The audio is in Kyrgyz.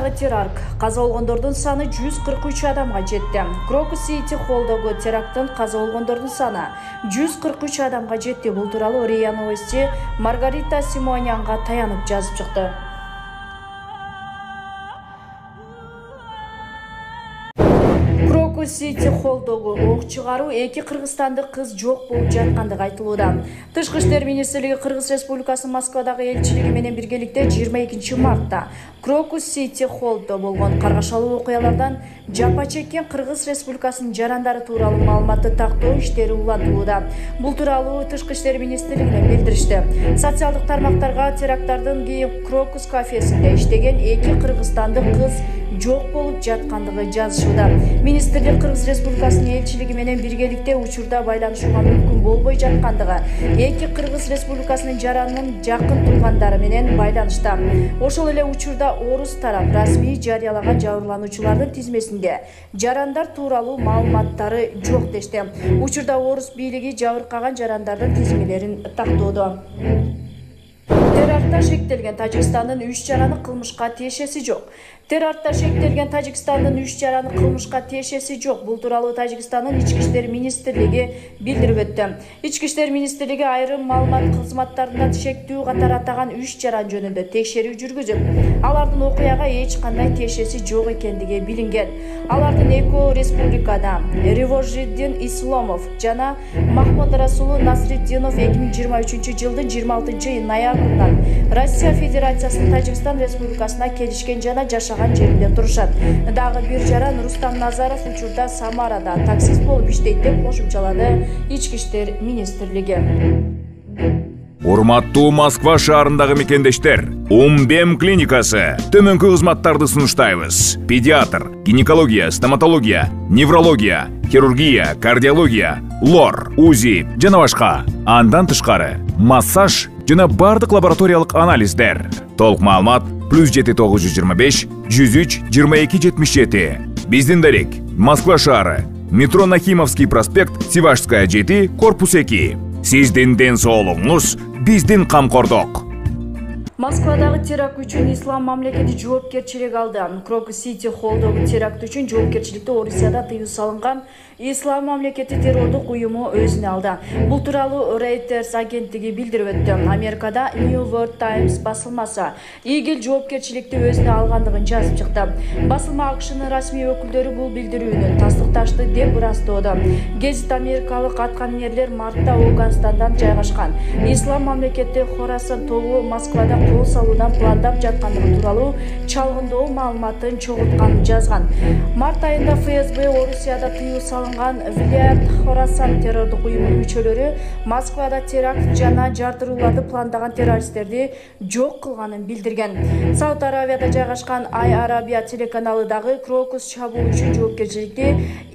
Москвадагы теракт каза болгондордун саны 143 адамга жетти. Крокус Сити холлдогу теракттын каза болгондордун саны 143 адамга жетти. Бул тууралуу РИА Новости Маргарита Симонянга таянып жазып чыкты. Крокус Сити холлдогу ок чыгаруу эки кыргызстандык кыз жок болуп жаткандыгы айтылууда. Тышкы иштер министрлиги Кыргыз Республикасынын Москвадагы элчилиги менен биргеликте 22 мартта Крокус Сити холлдо болгон каргашалуу окуялардан жапа чеккен Кыргыз Республикасынын жарандары тууралуу маалыматты тактоо иштери улантылууда. Бул тууралуу Тышкы иштер министрлигинен билдиришти. Социалдык тармактарга теракттардын кийин Крокус кафесинде иштеген эки кыргызстандык кыз жок болуп жаткандыгы жазышууда. Министрлик Кыргыз Республикасынын элчилиги менен биргеликте учурда байланышууга мүмкүн болбой жаткандыгы, эки Кыргыз Республикасынын жаранынын жакын туугандары менен байланышта. Ошол эле учурда орус тарап расмий жарыялаган жабырлануучулардын тизмесинде жарандар тууралуу маалыматтары жок дешти. Учурда орус бийлиги жабыркаган жарандардын тизмелерин тактоодо. Терактта шектелген Тажикстандын 3 жараны кылмышка тиешеси жок. Терактта шектелген Тажикстандын 3 жараны кылмышка тиешеси жок. Бул тууралуу Тажикстандын Ички иштер министрлиги билдирип өттү. Ички иштер министрлиги айрым маалымат кызматтарында шектүү катары атаган 3 жаран жөнүндө текшерүү жүргүзүп, алардын окуяга эч кандай тиешеси жок экендиги билинген. Алардын эки республикада Ривожиддин Исломов жана Махмуд Расулу Насриддинов 2023-жылдын 26 ноябрынан Россия Федерациясынын Тажикстан Республикасына келишкен жана жашаган жеринде турушат. Дагы бир жаран Рустам Назаров учурда Самарада таксист болуп иштейт деп кошумчалады Ички иштер министрлиги. Урматтуу Москва шаарындагы мекендештер, Умбем клиникасы төмөнкү кызматтарды сунуштайбыз. Педиатр, гинекология, стоматология, неврология, хирургия, кардиология, лор, УЗИ жана башка. Андан тышкары массаж жана бардык лабораториялык анализдер. Толук маалымат +7925 103 22 77. Биздин дарек Москва шаары, метро Нахимовский проспект, Сивашская 7, корпус 2. Сиздин ден соолугуңуз биздин камкордук. Москвадагы теракт үчүн ислам мамлекети жоопкерчилик алды. Крокус Сити холлдогу теракт үчүн жоопкерчиликти Орусияда тыюу салынган ислам мамлекети террордук уюму өзүнө алды. Бул тууралуу Reuters агенттиги билдирип өттү. Америкада New York Times басылмасы ИГИЛ жоопкерчиликти өзүнө алгандыгын жазып чыкты. Басылма АКШнын расмий өкүлдөрү бул билдирүүнү тастыкташты деп ырастоодо. Гезит америкалык аткаминерлер мартта Афганистандан жайгашкан ислам мамлекети Хорасан тобу Москвада кол салуудан пландап жаткандыгы тууралуу чалгындоо маалыматын чогултканын жазган. Март айында ФСБ Орусияда тыюу салынган Вилаят Хорасан террордук уюмунун мүчөлөрү Москвада теракт жана жардырууларды пландаган террористтерди жок кылганын билдирген. Сауд Аравияда жайгашкан Ай Арабия телеканалы дагы Крокус чабуу үчүн жоопкерчиликти